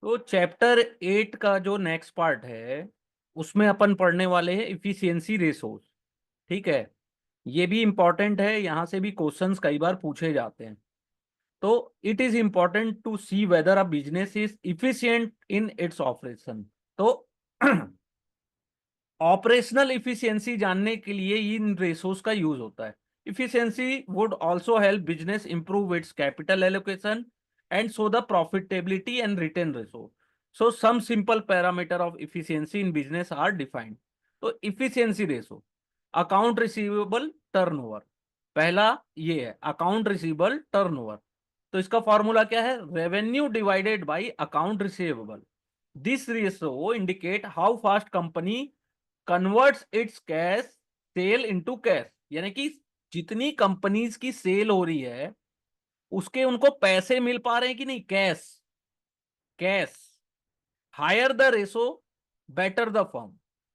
तो चैप्टर 8 का जो नेक्स्ट पार्ट है उसमें अपन पढ़ने वाले हैं इफिशियंसी रेशोज। ठीक है, ये भी इंपॉर्टेंट है, यहाँ से भी क्वेश्चंस कई बार पूछे जाते हैं। तो it is important to see whether a business is efficient in its operation. तो ऑपरेशनल इफिशियंसी जानने के लिए इन रेशोज का यूज होता है। Efficiency would also help business improve its capital allocation and so the profitability and return ratio. So some simple parameter of efficiency in business are defined. तो efficiency ratio, account receivable turnover, पहला ये है account receivable turnover. तो इसका formula क्या है? Revenue divided by account receivable. This ratio indicate how fast company converts it's cash cell into cash, यानी कि जितनी कंपनीज की सेल हो रही है उसके उनको पैसे मिल पा रहे हैं कि नहीं, cash. Cash higher the ratio better the firm,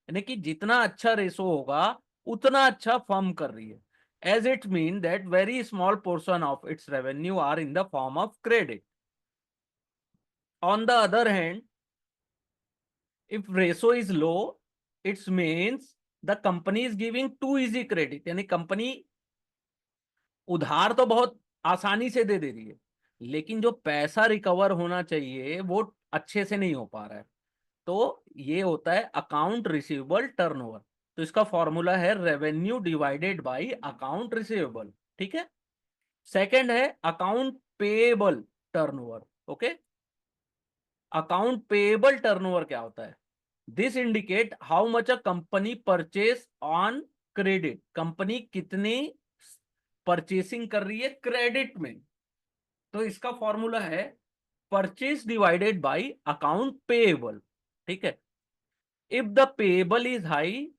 यानी कि जितना अच्छा रेशो होगा उतना अच्छा फर्म कर रही है। As it mean that very small portion of its revenue are in the form of credit. On the other hand, if ratio is low, it means the company is giving too easy credit, यानी company उधार तो बहुत आसानी से दे रही है लेकिन जो पैसा रिकवर होना चाहिए वो अच्छे से नहीं हो पा रहा है। तो ये होता है अकाउंट रिसीवेबल टर्नओवर। तो इसका फॉर्मूला है revenue divided by account receivable. ठीक है। सेकंड है account payable turnover. Okay, account payable turnover क्या होता है? This indicate how much a company purchase on credit, company कितनी परचेसिंग कर रही है क्रेडिट में। तो इसका फॉर्मूला है purchase divided by account payable. ठीक है। If the payable is high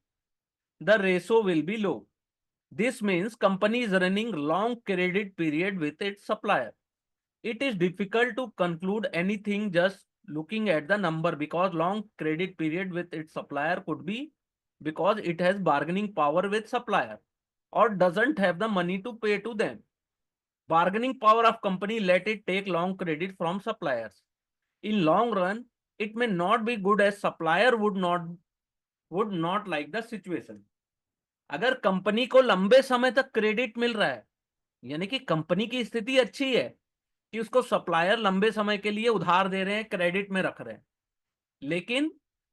the ratio will be low. This means company is running long credit period with its supplier. It is difficult to conclude anything just looking at the number because long credit period with its supplier could be because it has bargaining power with supplier or doesn't have the money to pay to them. Bargaining power of company let it take long credit from suppliers. In long run, it may not be good as supplier would not like the situation. अगर company को लंबे समय तक credit मिल रहा है, यानी कि company की स्थिति अच्छी है कि उसको सप्लायर लंबे समय के लिए उधार दे रहे हैं, क्रेडिट में रख रहे हैं, लेकिन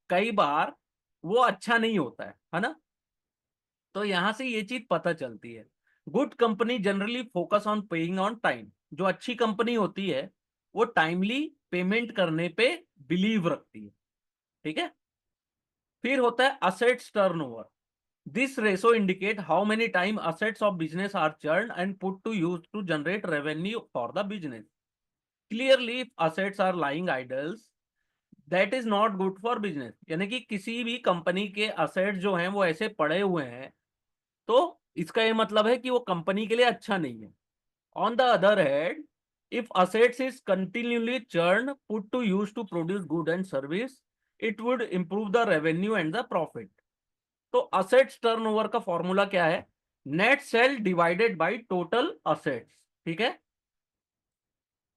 कई बार वो अच्छा नहीं होता है ना। तो यहां से ये चीज पता चलती है। Good company generally focus on paying on time. जो अच्छी कंपनी होती है वो टाइमली पेमेंट करने पे बिलीव रखती है। ठीक है। फिर होता है assets turnover. This ratio indicate how many time assets of business are churn and put to use to generate revenue for the business. Clearly if assets are lying idles that is not good for business, यानी कि किसी भी company के assets जो हैं वो ऐसे पड़े हुए हैं तो इसका ये मतलब है कि वो कंपनी के लिए अच्छा नहीं है। On the other hand, if assets is continuously churn put to use to produce good and service it would improve the revenue and the profit. तो असेट्स टर्नओवर का फॉर्मूला क्या है? Net sale divided by total assets. ठीक है।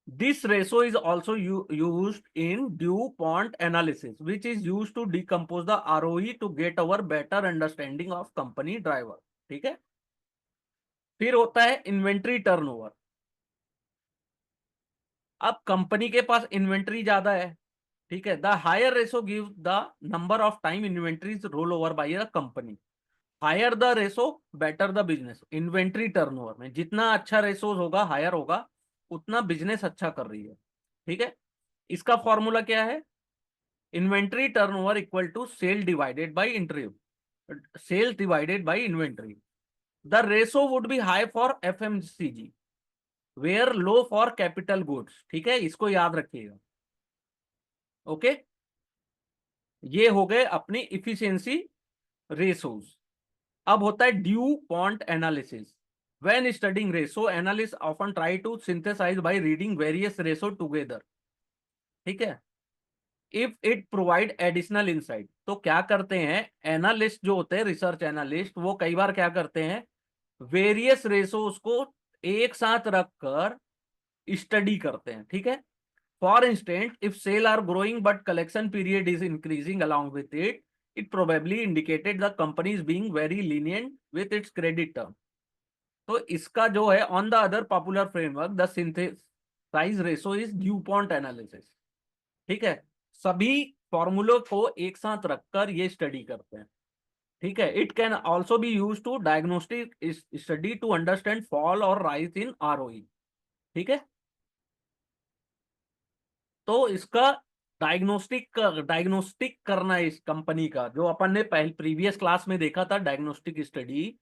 This ratio is also used in DuPont analysis, which is used to decompose the ROE to get our better understanding of company driver. ठीक है। फिर होता है इन्वेंट्री टर्नओवर। अब company के पास inventory ज्यादा है, ठीक है। The higher ratio give the number of time inventories roll over by the company. Higher the ratio better the business. Inventory turnover में जितना अच्छा रेशो होगा, हायर होगा, उतना बिजनेस अच्छा कर रही है। ठीक है। इसका फॉर्मूला क्या है? Inventory turnover equal to sale divided by interview, sales divided by inventory. The ratio would be high for FMCG where low for capital goods. ठीक है, इसको याद रखिएगा। ओके, ये हो गए अपनी इफिशियंसी रेशोज। अब होता है DuPont analysis. When studying ratio analyst often try to synthesize by reading various ratio together. ठीक है। If it provide additional insight, तो क्या करते हैं एनालिस्ट जो होते हैं, रिसर्च एनालिस्ट, वो कई बार क्या करते हैं वेरियस रेशोज को एक साथ रखकर स्टडी करते हैं। ठीक है। For instance, if sales are growing but collection period is increasing along with it, it probably indicated the company is being very lenient with its credit term. तो इसका जो है on the other popular framework the synthesize ratio is DuPont analysis. ठीक है, सभी फॉर्मूलों को एक साथ रखकर ये स्टडी करते हैं। ठीक है, it can also be use to diagnostic study to understand fall और राइज इन आरओई। ठीक है, तो इसका डायग्नोस्टिक करना इस कंपनी का जो अपन ने पहले प्रीवियस क्लास में देखा था डायग्नोस्टिक स्टडी,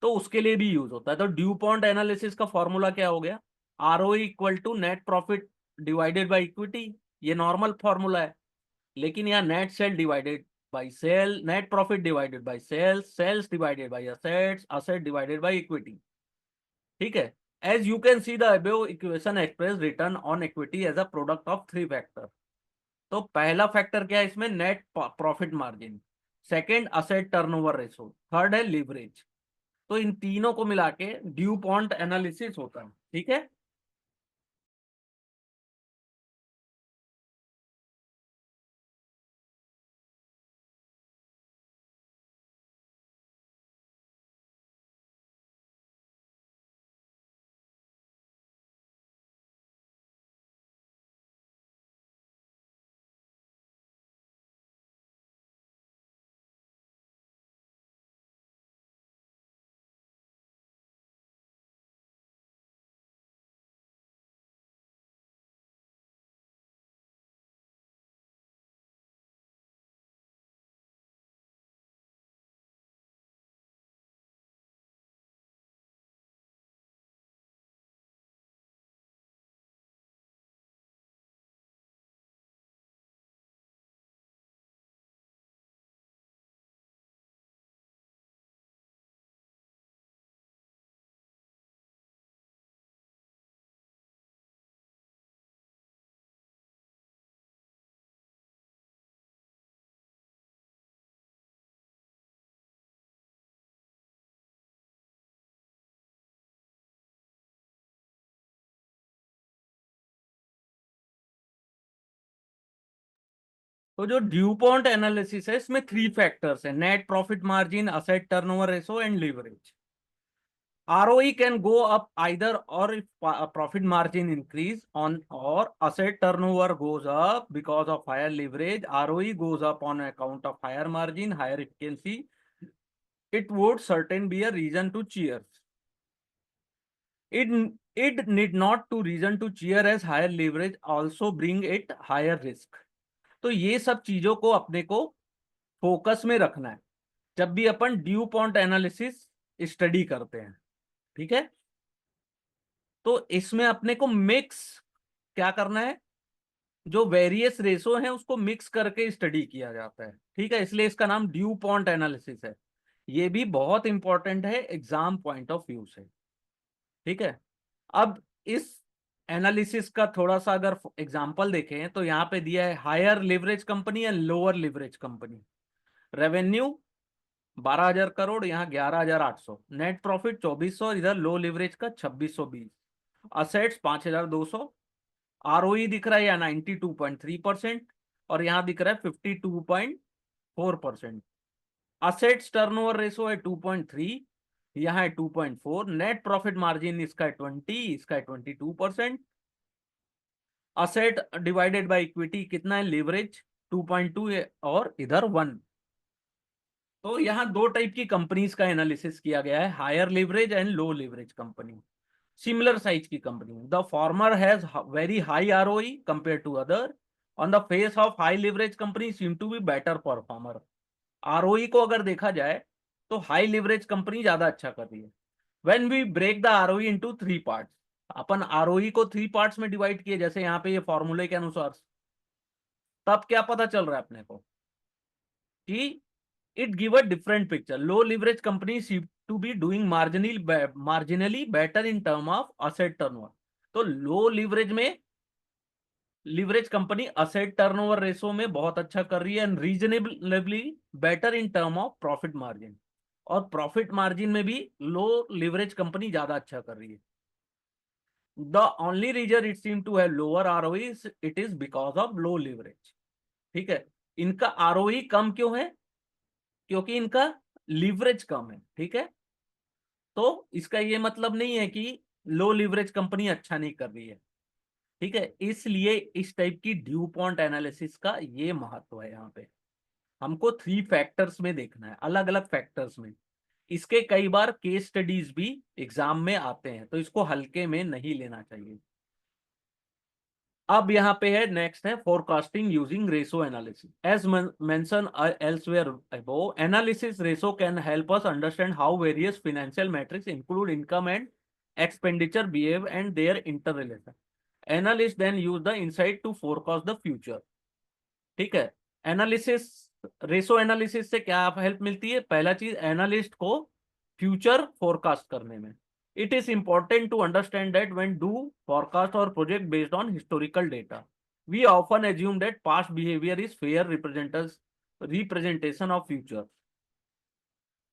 तो उसके लिए भी यूज होता है। तो ड्यू पॉइंट एनालिसिस का फॉर्मूला क्या हो गया, ROE equal to net profit divided by equity. ये नॉर्मल फॉर्मूला है, लेकिन यहाँ net sale divided by sale, net profit divided by sales, sales divided by assets, asset divided by equity. ठीक है, as you can see the above equation express return on equity as a product of three factor. तो पहला factor क्या है इसमें, net profit margin, second asset turnover ratio, third है leverage. तो इन तीनों को मिला के ड्यू पॉइंट एनालिसिस होता है। ठीक है, तो जो ड्यू पॉइंट एनालिसिस है इसमें थ्री फैक्टर्स है, net profit margin, asset turnover ratio and leverage. ROE can go up either or if profit margin increase on or asset turnover goes up because of higher leverage. ROE goes up on account of higher margin, higher efficiency. It would certain be a reason to cheer. It it need not to reason to cheer as higher leverage also bring it higher risk. तो ये सब चीजों को अपने को focus में रखना है जब भी अपन ड्यू पॉइंट एनालिसिस स्टडी करते हैं। ठीक है, तो इसमें अपने को मिक्स क्या करना है, जो वेरियस रेशो हैं उसको मिक्स करके स्टडी किया जाता है। ठीक है, इसलिए इसका नाम ड्यू पॉइंट एनालिसिस है। ये भी बहुत इंपॉर्टेंट है एग्जाम पॉइंट ऑफ व्यू से। ठीक है, अब इस एनालिसिस का थोड़ा सा अगर एग्जांपल देखें तो यहाँ पे दिया है higher leverage company and lower leverage company. Revenue 12,000 crore, यहाँ 11,800, नेट प्रॉफिट 2,400, इधर लो लिवरेज का 2,620, असेट्स 5,200, आरओई दिख रहा है या 92.3% और यहाँ दिख रहा है 52.4%। असेट्स टर्नओवर रेशो है 2.3, यहाँ है 2.4, नेट प्रॉफिट मार्जिन इसका है 20, इसका है 22%। असेट डिवाइडेड बाय इक्विटी कितना है, लिवरेज 2.2 और इधर 1। तो यहाँ दो टाइप की कंपनीज का एनालिसिस किया गया है, higher leverage and low leverage company, similar size की company. The former has very high ROE compare to other, on the face of high leverage company seem to be better performer. ROE को अगर देखा जाए तो high leverage company ज्यादा अच्छा कर रही है। When we break the ROE into three parts, अपन आरओई को थ्री पार्ट्स में डिवाइड किए जैसे यहाँ पे ये फॉर्मूले के अनुसार, तब क्या पता चल रहा है अपने को कि it give a different picture. Low leverage companies seem to be doing marginally better in term of asset turnover. तो लो लिवरेज में leverage company asset turnover ratio में बहुत अच्छा कर रही है and reasonably better in term of profit margin, और profit margin में भी लो लिवरेज कंपनी ज्यादा अच्छा कर रही है। The only reason it seem to have lower ROE it is because of low leverage. ठीक है, इनका आरओई कम क्यों है? क्योंकि इनका लिवरेज कम है। ठीक है, तो इसका ये मतलब नहीं है कि लो लिवरेज कंपनी अच्छा नहीं कर रही है। ठीक है, इसलिए इस टाइप की ड्यू पॉइंट एनालिसिस का ये महत्व है। यहाँ पे हमको 3 फैक्टर्स में देखना है, अलग अलग फैक्टर्स में। इसके कई बार केस स्टडीज भी एग्जाम में आते हैं, तो इसको हल्के में नहीं लेना चाहिए। अब यहाँ पे है, नेक्स्ट है forecasting using ratio analysis. As mention elsewhere above, analysis ratio can help us understand how various financial metrics include income and expenditure behave and their interrelation. Analysts then use the insight to forecast the future. ठीक है, analysis, ratio analysis से क्या help मिलती है? पहला चीज, analyst को future forecast करने में। It is important to understand that when do forecast or project based on historical data, we often assume that past behaviour is fair representation of future.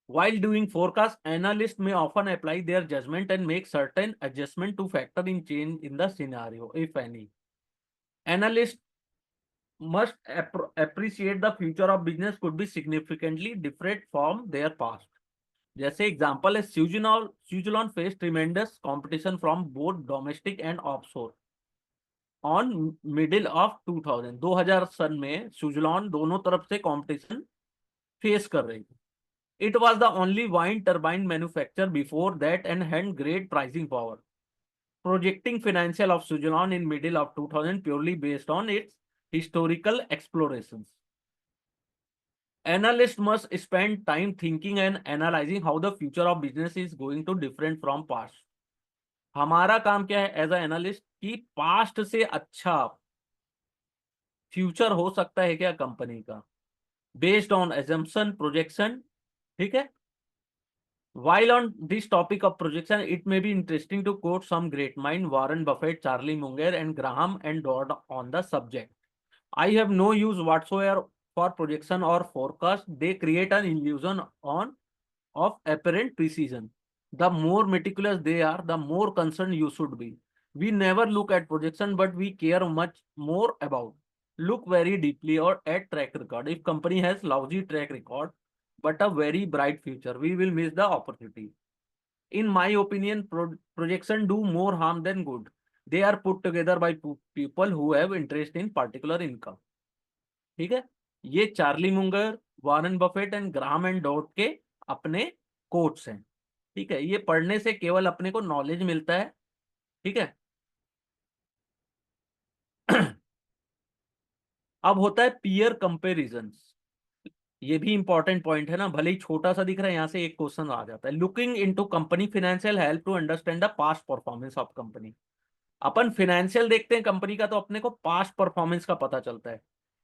While doing forecast, analysts may often apply their judgment and make certain adjustment to factor in change in the scenario, if any. Analysts must appreciate the future of business could be significantly different from their past. जैसे example है, Suzlon face tremendous competition from both domestic and offshore on middle of 2000 सन में स्यूजलॉन दोनों तरफ से competition face कर रही थी। It was the only wine turbine manufacture before that and had great pricing power, projecting financial of Suzlon in middle of 2000 purely based on its historical explorations. Analysts must spend time thinking and analyzing how the future of business is going to different from past. हमारा काम क्या है as a analyst कि past से अच्छा future हो सकता है क्या कंपनी का, बेस्ड ऑन एजम्पशन प्रोजेक्शन। ठीक है, while on this topic of projection, it may be interesting to quote some great mind, Warren Buffett, Charlie Munger, and Graham and Dodd on the subject. I have no use whatsoever for projection or forecast. They create an illusion on of apparent precision. The more meticulous they are, the more concerned you should be. We never look at projection, but we care much more about. Look very deeply or at track record. If company has lousy track record, but a very bright future, we will miss the opportunity. In my opinion, projection do more harm than good. They are put together by people who have interest in particular income. ठीक है, ये Charlie Munger, Warren Buffett and Graham and dot के अपने quotes हैं। ठीक है, ये पढ़ने से केवल अपने को नॉलेज मिलता है। ठीक है अब होता है पीयर कंपेरिजन। ये भी इंपॉर्टेंट पॉइंट है ना, भले ही छोटा सा दिख रहा है, यहाँ से एक क्वेश्चन आ जाता है। Looking into company financial help to understand the past performance of company. अपन फाइनेंशियल देखते हैं कंपनी का, तो अपने को पास्ट परफॉर्मेंस का पता चलता है।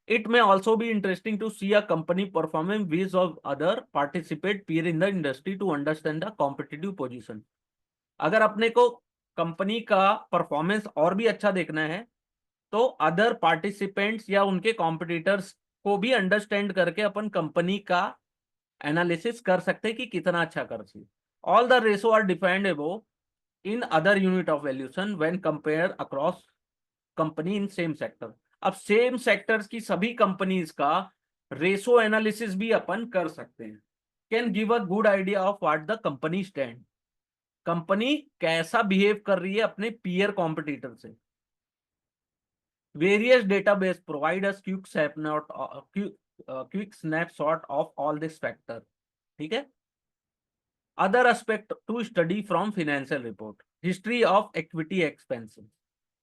इट में ऑल्सो भी interesting to see a company performance vis of other participate peer in the industry to understand the competitive position. अगर अपने को कंपनी का परफॉर्मेंस और भी अच्छा देखना है, तो अदर पार्टिसिपेंट्स या उनके कॉम्पिटिटर्स को भी अंडरस्टैंड करके अपन कंपनी का एनालिसिस कर सकते हैं कि कितना अच्छा कर सी। All the ratio are defined above in other unit of valuation when compare across company in same sector. अब सेम सेक्टर्स की सभी कंपनीज का रेशो एनालिसिस भी अपन कर सकते हैं। Can give a good idea of what the company stand, company कैसा behave कर रही है अपने पीयर कॉम्पिटिटर से। Various database provide us quick snapshot of all this factor. ठीक है, other aspect to study from financial report, history of equity expenses.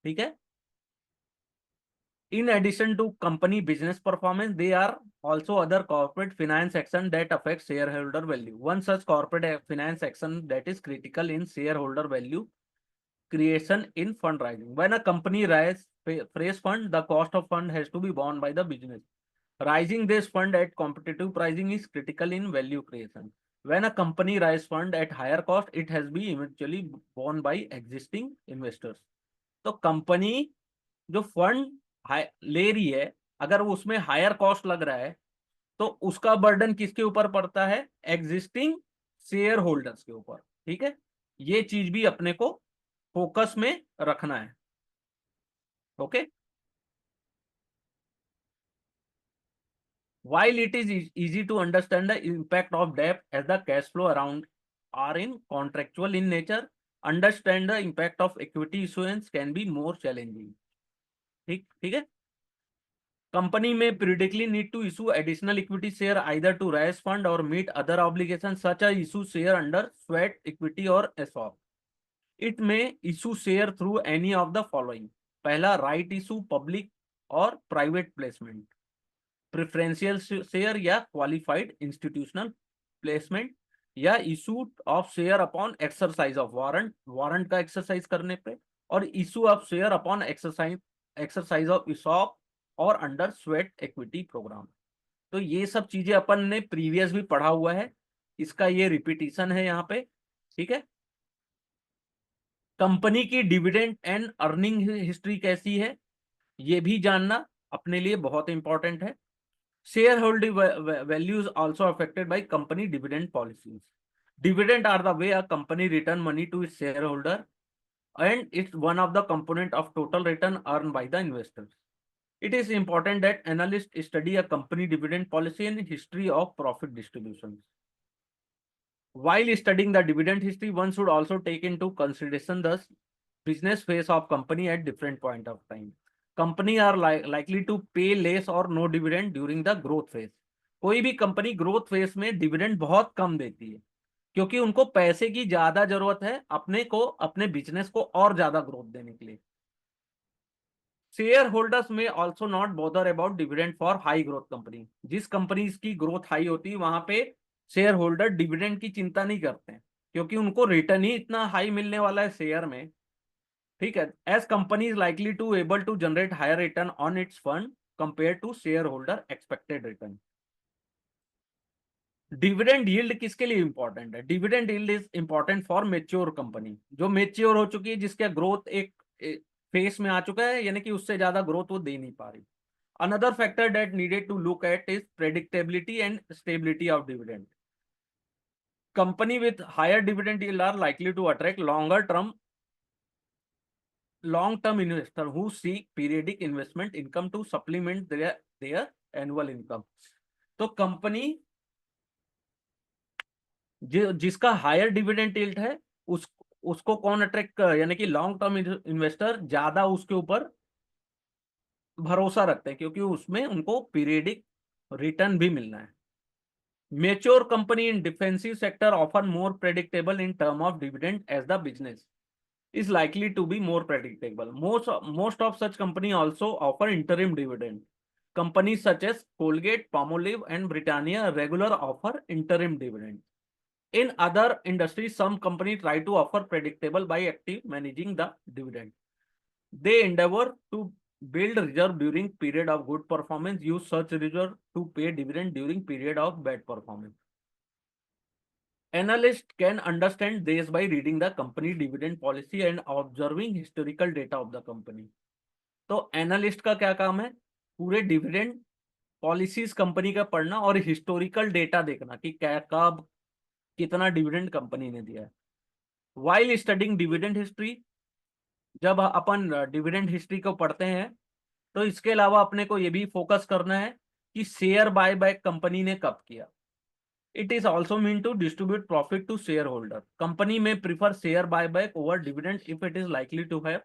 ठीक है, in addition to company business performance, there are also other corporate finance action that affect shareholder value. One such corporate finance action that is critical in shareholder value creation in fundraising. When a company raises fresh fund, the cost of fund has to be borne by the business. Raising this fund at competitive pricing is critical in value creation. When a company raises fund at higher cost, it has been eventually borne by existing investors. तो company जो fund ले रही है, अगर वो उसमें higher cost लग रहा है, तो उसका बर्डन किसके ऊपर पड़ता है? एग्जिस्टिंग शेयर होल्डर्स के ऊपर। ठीक है, ये चीज भी अपने को फोकस में रखना है। Okay, while it is easy to understand the impact of debt as the cash flow around are in contractual in nature, understand the impact of equity issuance can be more challenging। ठीक ठीक है। Company may periodically need to issue additional equity share either to raise fund or meet other obligations such as issue share under sweat equity or ESOP। It may issue share through any of the following: पहला, right issue, public और private placement, preferential share या qualified institutional placement, या issue of share upon exercise of warrant, warrant का exercise करने पे, और issue of share upon exercise of ESOP और under sweat equity programme. तो ये सब चीजें अपन ने प्रीवियस भी पढ़ा हुआ है, इसका ये रिपीटिशन है यहाँ पे। ठीक है। कंपनी की डिविडेंड एंड अर्निंग हिस्ट्री कैसी है, ये भी जानना अपने लिए बहुत इंपॉर्टेंट है। Shareholder value is also affected by company dividend policies. Dividend are the way a company return money to its shareholder, and it's one of the component of total return earned by the investors. It is important that analysts study a company dividend policy and history of profit distributions. While studying the dividend history, one should also take into consideration the business phase of company at different point of time. Company are likely to pay less or no dividend during the growth phase। कोई भी company growth phase में dividend बहुत कम देती है, क्योंकि उनको पैसे की ज्यादा जरूरत है अपने को, अपने बिजनेस को और ज्यादा ग्रोथ देने के लिए। शेयर होल्डर्स में also not bother about dividend for high growth company. जिस कंपनी की ग्रोथ हाई होती है वहां पे शेयर होल्डर डिविडेंड की चिंता नहीं करते हैं, क्योंकि उनको रिटर्न ही इतना हाई मिलने वाला है शेयर में। ठीक है। As company is likely to able to generate higher return on its fund compare to shareholder expected return. Dividend yield किसके लिए इंपॉर्टेंट है? Dividend yield is important for mature company, जो मेच्योर हो चुकी है, जिसका ग्रोथ एक face में आ चुका है, यानी कि उससे ज्यादा ग्रोथ वो दे नहीं पा रही। Another factor that needed to look at is predictability and stability of dividend. Company with higher dividend yield are likely to attract long term investor who seek periodic investment income to supplement their annual income। तो company जिसका higher dividend yield है उसको कौन attract, यानी कि long term investor ज्यादा उसके ऊपर भरोसा रखते हैं, क्योंकि उसमें उनको पीरियडिक रिटर्न भी मिलना है। Mature company in defensive sector offer more predictable in term of dividend as the business is likely to be more predictable। Most of such company also offer interim dividend। Companies such as Colgate, Palmolive, and Britannia regular offer interim dividend। In other industries, some companies try to offer predictable by active managing the dividend। They endeavor to build reserve during period of good performance, use such reserve to pay dividend during period of bad performance। Analysts can understand this by reading the company dividend policy and observing historical data of the company। तो analyst का क्या काम है? पूरे dividend policies company का पढ़ना और historical data देखना कि क्या, कब, कितना डिविडेंड कंपनी ने दिया है। वाइल स्टडिंग डिविडेंड हिस्ट्री, जब अपन डिविडेंड हिस्ट्री को पढ़ते हैं तो इसके अलावा अपने को ये भी फोकस करना है कि शेयर बाय बैक कंपनी ने कब किया। It is also meant to distribute profit to shareholder। Company may prefer share buyback over dividend if it is likely to have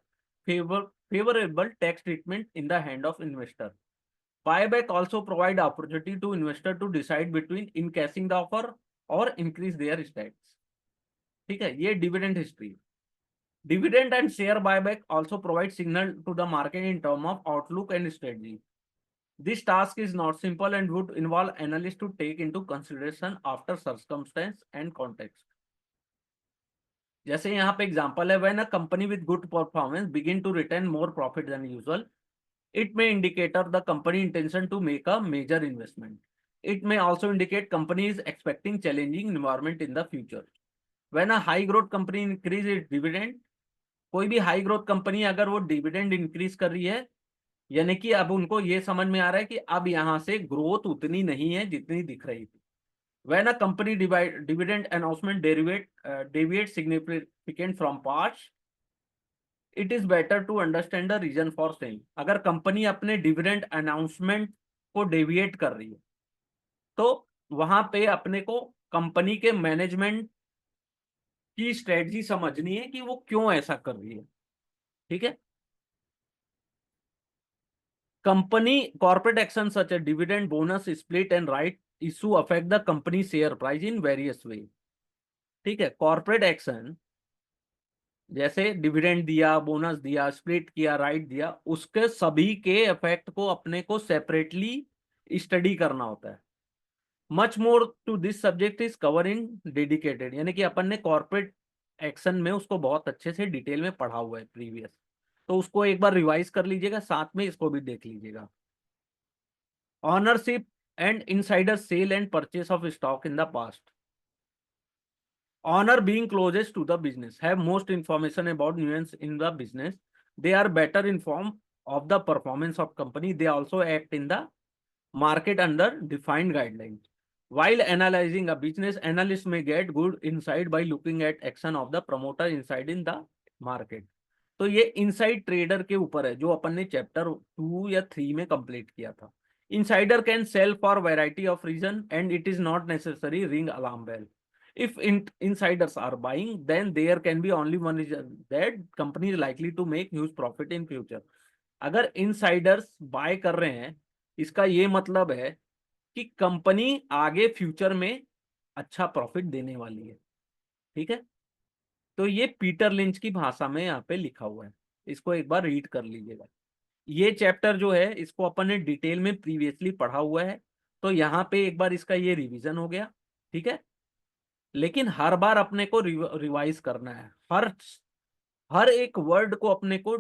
favorable tax treatment in the hand of investor। Buyback also provide opportunity to investor to decide between encashing the offer or increase their stakes। ठीक है, ये dividend history। Dividend and share buyback also provide signal to the market in term of outlook and strategy। This task is not simple and would involve analysts to take into consideration after circumstance and context। जैसे यहाँ पे example है, when a company with good performance begin to return more profit than usual, it may indicate the company intention to make a major investment। It may also indicate company is expecting challenging environment in the future। When a high growth company increase its dividend, कोई भी high growth company अगर वो dividend increase कर रही है, यानी कि अब उनको ये समझ में आ रहा है कि अब यहां से ग्रोथ उतनी नहीं है जितनी दिख रही थी। When a company dividend announcement deviate significant from past, it is better to understand the reason for same. अगर कंपनी अपने डिविडेंड अनाउंसमेंट को डेविएट कर रही है तो वहां पे अपने को कंपनी के मैनेजमेंट की स्ट्रेटजी समझनी है कि वो क्यों ऐसा कर रही है। ठीक है। Company corporate action such A dividend bonus split and right issue affect the company share price in various वे। ठीक है। कॉर्पोरेट एक्शन जैसे डिविडेंड दिया, बोनस दिया, स्प्लिट किया, राइट दिया, उसके सभी के इफेक्ट को अपने को सेपरेटली स्टडी करना होता है। Much more to this subject is cover in dedicated, यानी कि अपन ने कॉर्पोरेट एक्शन में उसको बहुत अच्छे से डिटेल में पढ़ा हुआ है प्रीवियस। तो उसको एक बार रिवाइज कर लीजिएगा, साथ में इसको भी देख लीजिएगा। Ownership and insider sale and purchase of stock in the past. Honor being closest to the business, have most information about nuance in the business. They are better informed of the performance of company. They also act in the market under defined guidelines. While analyzing a business, analyst may get good insight by looking at action of the promoter inside in the market. तो ये inside trader के ऊपर है जो अपन ने chapter 2 या 3 में complete किया था। Insider can sell for variety of reason and it is not necessary ring alarm bell. If insiders are buying, then there can be only one reason, that company is likely to make huge profit in future. अगर insiders buy कर रहे हैं, इसका ये मतलब है कि company आगे फ्यूचर में अच्छा प्रॉफिट देने वाली है। ठीक है। तो ये पीटर लिंच की भाषा में यहाँ पे लिखा हुआ है, इसको एक बार रीड कर लीजिएगा। ये चैप्टर जो है इसको अपन ने डिटेल में प्रीवियसली पढ़ा हुआ है, तो यहाँ पे एक बार इसका ये रिवीजन हो गया। ठीक है। लेकिन हर बार अपने को रिवाइज करना है, हर हर एक वर्ड को अपने को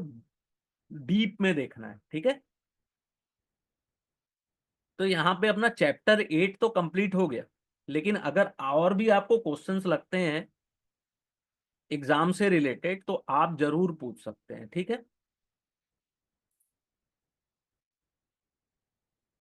डीप में देखना है। ठीक है। तो यहाँ पे अपना चैप्टर 8 तो कंप्लीट हो गया, लेकिन अगर और भी आपको क्वेश्चंस लगते हैं एग्जाम से रिलेटेड तो आप जरूर पूछ सकते हैं। ठीक है।